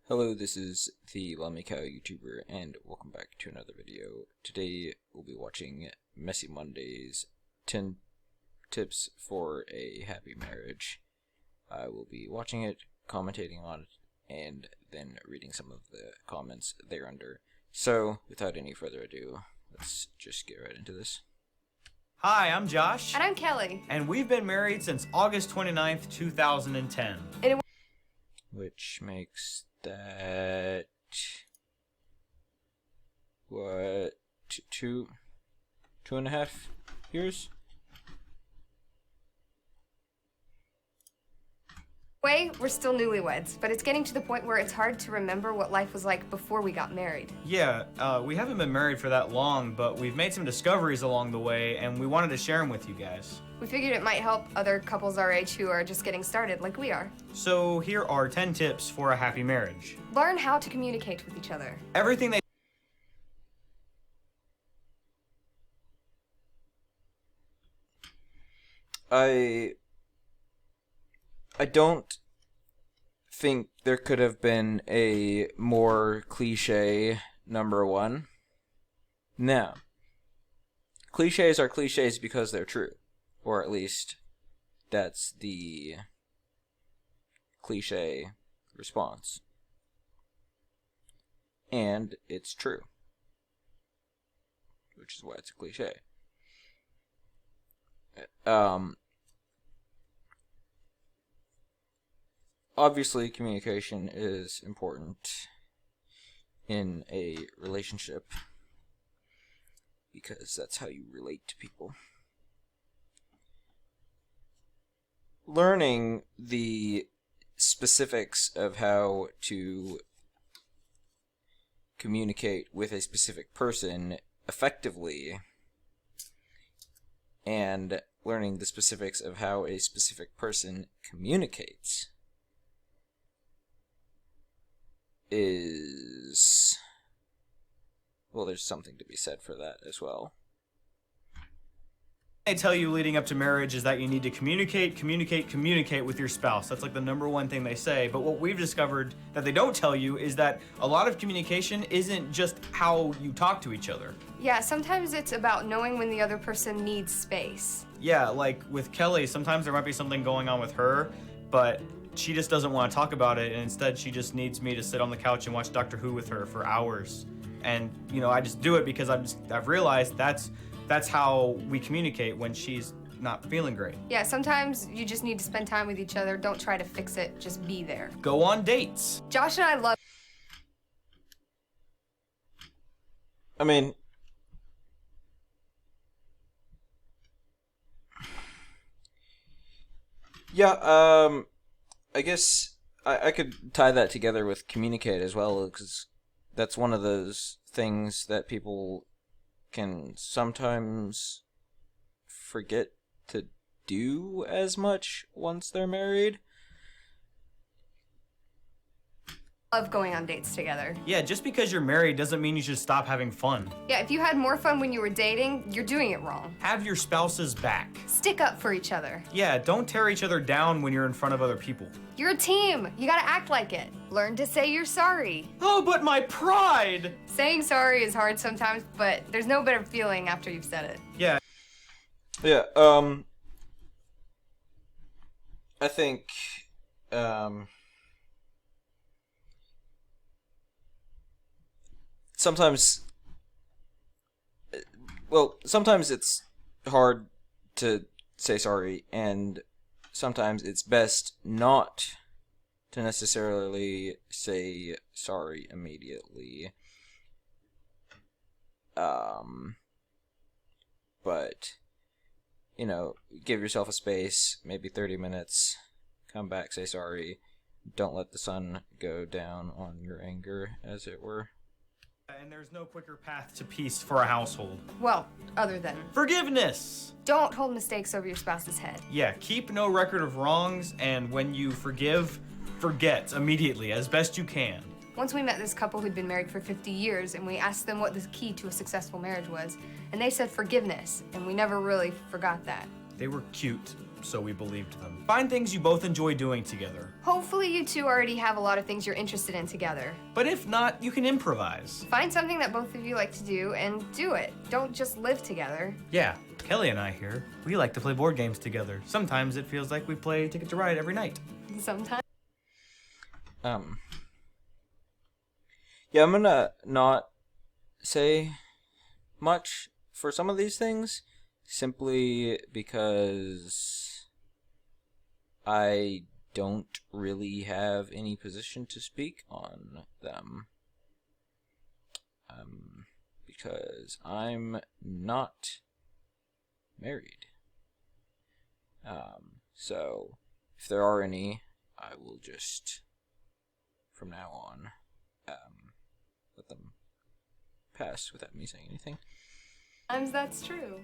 Hello, this is the Blimey Cow YouTuber, and welcome back to another video. Today, we'll be watching Messy Monday's 10 Tips for a Happy Marriage. I will be watching it, commentating on it, and then reading some of the comments thereunder. So, without any further ado, let's just get right into this. Hi, I'm Josh. And I'm Kelly. And we've been married since August 29th, 2010. Which makes that... what? Two and a half years? We're still newlyweds, but it's getting to the point where it's hard to remember what life was like before we got married. Yeah, we haven't been married for that long, but we've made some discoveries along the way, and we wanted to share them with you guys. We figured it might help other couples our age who are just getting started like we are. So here are 10 tips for a happy marriage. Learn how to communicate with each other. Everything they I don't think there could have been a more cliche number one. Now, cliches are cliches because they're true. Or at least, that's the cliche response. And it's true. Which is why it's a cliche. Obviously, communication is important in a relationship because that's how you relate to people. Learning the specifics of how to communicate with a specific person effectively and learning the specifics of how a specific person communicates is, well, there's something to be said for that as well. They tell you leading up to marriage is that you need to communicate with your spouse. That's like the number one thing they say. But what we've discovered that they don't tell you is that a lot of communication isn't just how you talk to each other. Yeah, sometimes it's about knowing when the other person needs space. Yeah, like with Kelly, sometimes there might be something going on with her, but she just doesn't want to talk about it, and instead she just needs me to sit on the couch and watch Doctor Who with her for hours. And, you know, I just do it because I've realized that's how we communicate when she's not feeling great. Yeah, sometimes you just need to spend time with each other. Don't try to fix it, just be there. Go on dates. Josh and I love... I mean, yeah, I guess I could tie that together with communicate as well, because that's one of those things that people can sometimes forget to do as much once they're married. Love going on dates together. Yeah, just because you're married doesn't mean you should stop having fun. Yeah, if you had more fun when you were dating, you're doing it wrong. Have your spouse's back. Stick up for each other. Yeah, don't tear each other down when you're in front of other people. You're a team. You gotta act like it. Learn to say you're sorry. Oh, but my pride! Saying sorry is hard sometimes, but there's no better feeling after you've said it. Yeah. Yeah, I think, sometimes it's hard to say sorry, and sometimes it's best not to necessarily say sorry immediately. But, you know, give yourself a space, maybe 30 minutes, come back, say sorry. Don't let the sun go down on your anger, as it were. And there's no quicker path to peace for a household. Well, other than... forgiveness! Don't hold mistakes over your spouse's head. Yeah, keep no record of wrongs, and when you forgive, forget immediately, as best you can. Once we met this couple who'd been married for 50 years, and we asked them what the key to a successful marriage was, and they said forgiveness, and we never really forgot that. They were cute. so we believed them. Find things you both enjoy doing together. Hopefully you two already have a lot of things you're interested in together. But if not, you can improvise. Find something that both of you like to do and do it. Don't just live together. Yeah, Kelly and I here, we like to play board games together. Sometimes it feels like we play Ticket to Ride every night. Sometimes. Yeah, I'm gonna not say much for some of these things, simply because I don't really have any position to speak on them. Because I'm not married. So if there are any, I will just, from now on, let them pass without me saying anything. Sometimes that's true.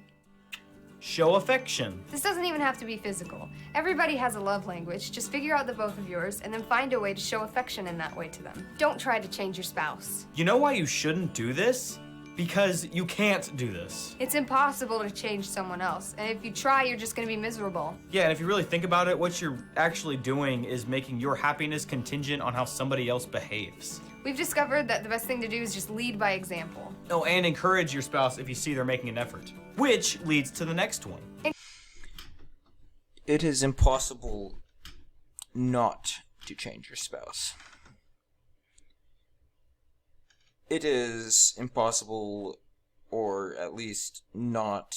Show affection. This doesn't even have to be physical. Everybody has a love language. Just figure out the both of yours and then find a way to show affection in that way to them. Don't try to change your spouse. You know why you shouldn't do this? Because you can't do this. It's impossible to change someone else, and if you try, you're just gonna be miserable. Yeah, and if you really think about it, what you're actually doing is making your happiness contingent on how somebody else behaves. We've discovered that the best thing to do is just lead by example. Oh, and encourage your spouse if you see they're making an effort. Which leads to the next one. It is impossible not to change your spouse. It is impossible, or at least not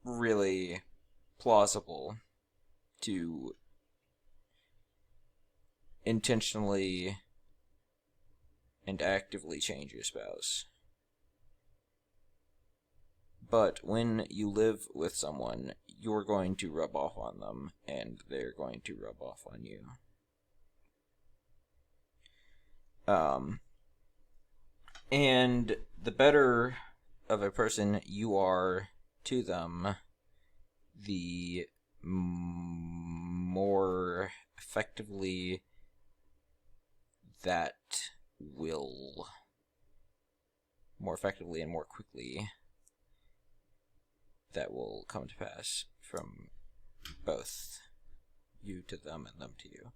really plausible, to intentionally and actively change your spouse. But when you live with someone, you're going to rub off on them, and they're going to rub off on you. And the better of a person you are to them, the more effectively that will, more effectively and more quickly, that will come to pass from both you to them and them to you.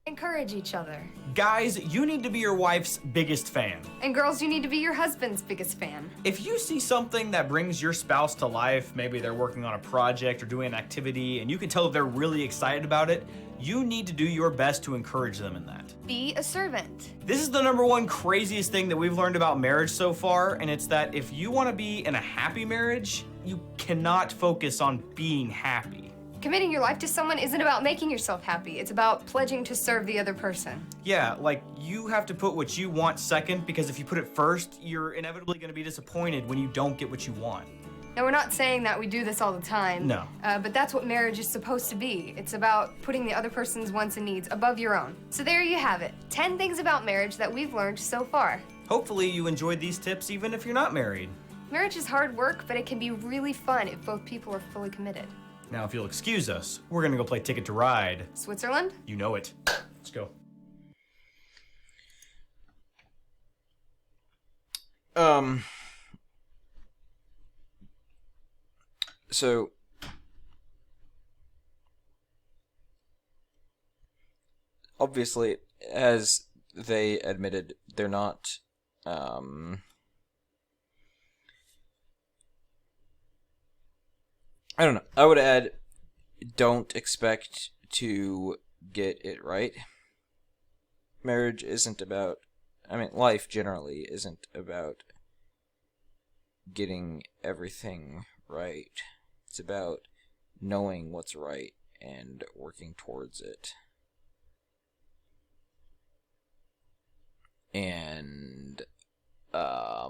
Encourage each other. Guys, you need to be your wife's biggest fan. And girls, you need to be your husband's biggest fan. If you see something that brings your spouse to life, maybe they're working on a project or doing an activity, and you can tell they're really excited about it, you need to do your best to encourage them in that. Be a servant. This is the #1 craziest thing that we've learned about marriage so far, and it's that if you want to be in a happy marriage, you cannot focus on being happy. Committing your life to someone isn't about making yourself happy. It's about pledging to serve the other person. Yeah, like, you have to put what you want second, because if you put it first, you're inevitably going to be disappointed when you don't get what you want. Now, we're not saying that we do this all the time. No. But that's what marriage is supposed to be. It's about putting the other person's wants and needs above your own. So there you have it. 10 things about marriage that we've learned so far. Hopefully you enjoyed these tips even if you're not married. Marriage is hard work, but it can be really fun if both people are fully committed. Now, if you'll excuse us, we're gonna go play Ticket to Ride. Switzerland? You know it. Let's go. So obviously, as they admitted, they're not I don't know. I would add, don't expect to get it right. Marriage isn't about, life generally isn't about getting everything right. It's about knowing what's right and working towards it. And a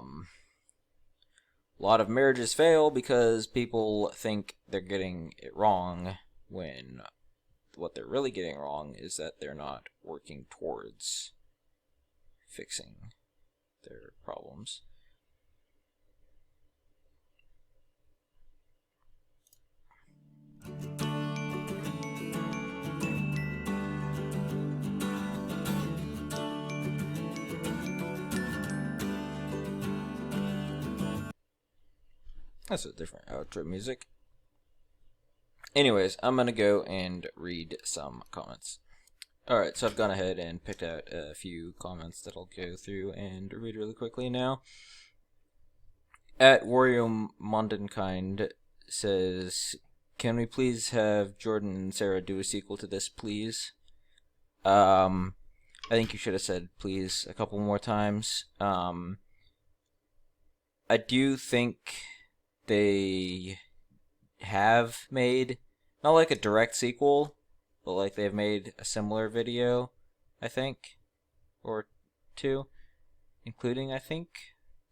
lot of marriages fail because people think they're getting it wrong, when what they're really getting wrong is that they're not working towards fixing their problems. That's a different outro music. Anyways, I'm gonna go and read some comments. Alright, so I've gone ahead and picked out a few comments that I'll go through and read really quickly now. At Wario Mondenkind says, "Can we please have Jordan and Sarah do a sequel to this, please?" I think you should have said please a couple more times. I do think they have made, not like a direct sequel, but like they've made a similar video, I think, or two, including, I think,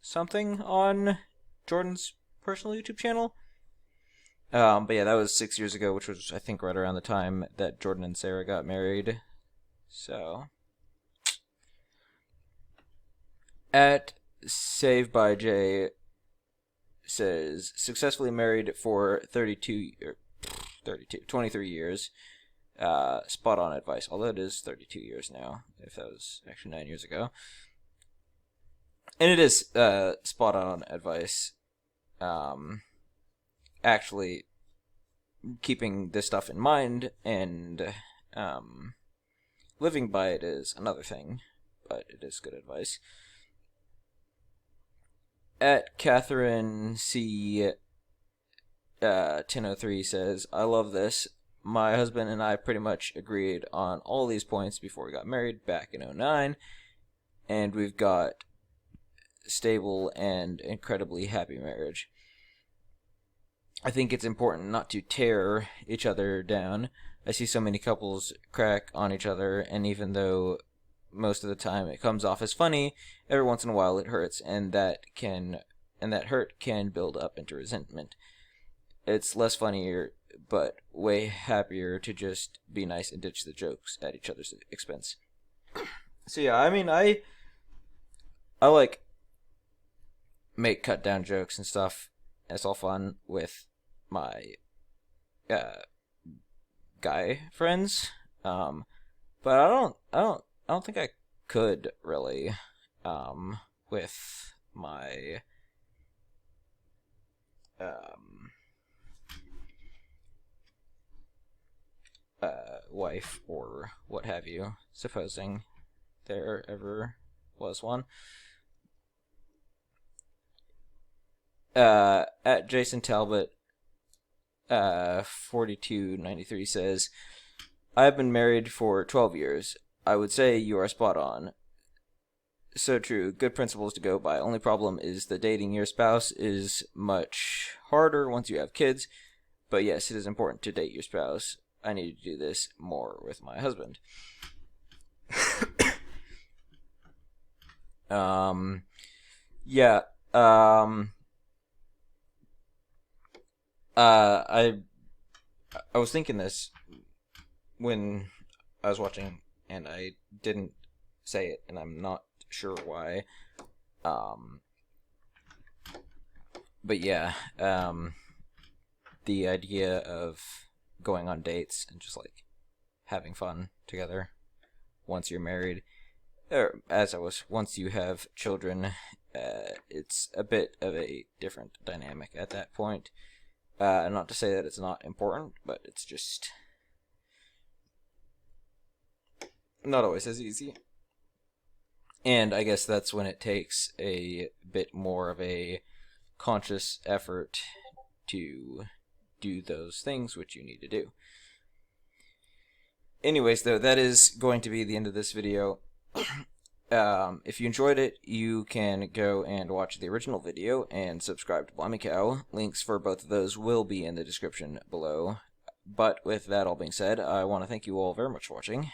something on Jordan's personal YouTube channel. But yeah, that was 6 years ago, which was, I think, right around the time that Jordan and Sarah got married. So, at Save by J says, successfully married for 23 years. Spot on advice, although it is 32 years now, if that was actually 9 years ago. And it is spot on advice. Actually, keeping this stuff in mind and living by it is another thing, but it is good advice. At Catherine C. 1003 says, "I love this. My husband and I pretty much agreed on all these points before we got married back in 2009, and we've got stable and incredibly happy marriage. I think it's important not to tear each other down. I see so many couples crack on each other, and even though most of the time it comes off as funny, every once in a while it hurts, and that hurt can build up into resentment. It's less funnier, but way happier to just be nice and ditch the jokes at each other's expense." So yeah, I mean, I like make cut down jokes and stuff. It's all fun with my guy friends, but I don't think I could really with my wife or what have you, supposing there ever was one. At Jason Talbot 4293 says, "I've been married for 12 years. I would say you are spot on. So true. Good principles to go by. Only problem is the dating your spouse is much harder once you have kids. But yes, it is important to date your spouse. I need to do this more with my husband." Yeah. I was thinking this when I was watching, and I didn't say it, and I'm not sure why. But yeah, the idea of going on dates and just like having fun together once you're married, or once you have children, it's a bit of a different dynamic at that point. Not to say that it's not important, but it's just not always as easy. And I guess that's when it takes a bit more of a conscious effort to do those things which you need to do. Anyways, though, that is going to be the end of this video. If you enjoyed it, you can go and watch the original video and subscribe to Blimey Cow. Links for both of those will be in the description below. But with that all being said, I want to thank you all very much for watching,